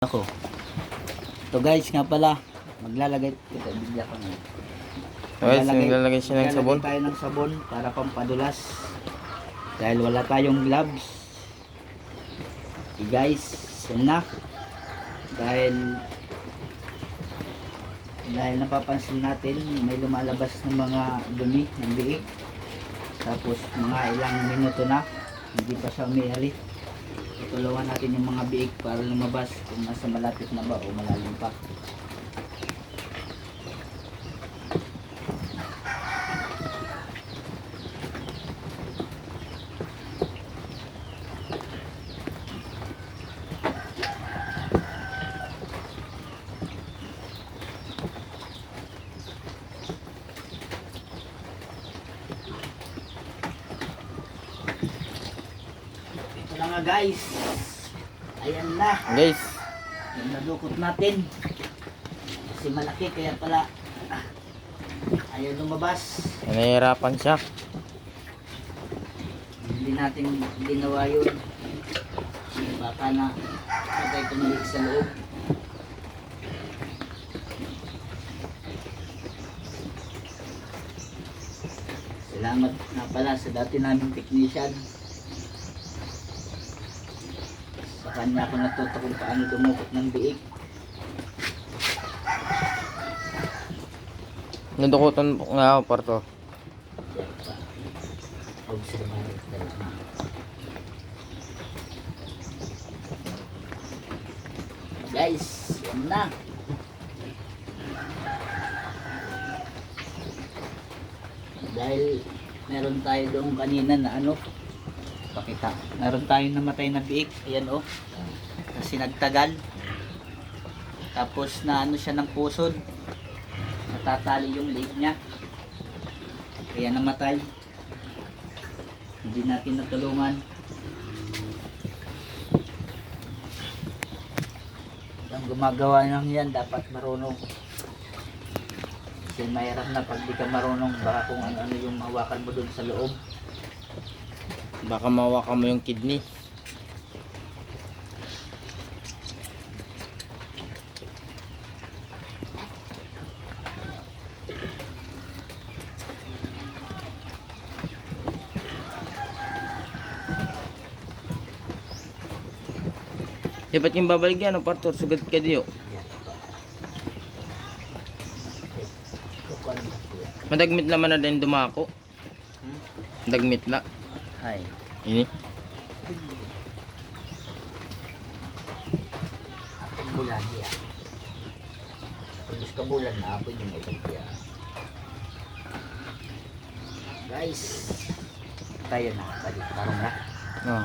Ako. So guys, nga pala, maglalagay ito, bigla ko na. Guys, naglalagay siya ng sabon. Tayo ng sabon para pampadulas. Dahil wala tayong gloves. Okay guys, yun na. Dahil napapansin natin may lumalabas ng mga dumi ng biik. Tapos mga ilang minuto na hindi pa siya umihalit. Tutulungan natin yung mga biik para lumabas kung nasa malapit na ba o malalim pa. Ito na nga guys, ayan na Guys, yung nadukot natin kasi malaki kaya pala ayaw lumabas. nahihirapan siya. Hindi natin ginawa yun, baka na patay tumalik sa loob. Salamat na pala sa dati naming technician. Sa kanya ako natuto kung paano dumukot ng biik. Nadukutan nga ako parto. Guys, yan na. Dahil meron tayo doon kanina na ano, pakita. Meron tayong namatay na biik. Ayan oh. Kasi nagtagal. Tapos na ano siya ng pusod. Natatali yung leg niya. Kaya namatay. Hindi natin natulungan. Ang gumagawa ng yan dapat marunong. Kasi mahirap na pag di ka marunong, baka kung ano yung mahawakan mo doon sa loob. Baka mawakan mo yung kidney. Dapat yung babalik yan, parto, sugat ka diyo. Madagmit naman na din dumako. Dagmit na. Ay. Ini. Apong bulan yan. Pagkos ka bulan na apon yung ibang yan. Guys, tayo na. Balik parang na. Oh.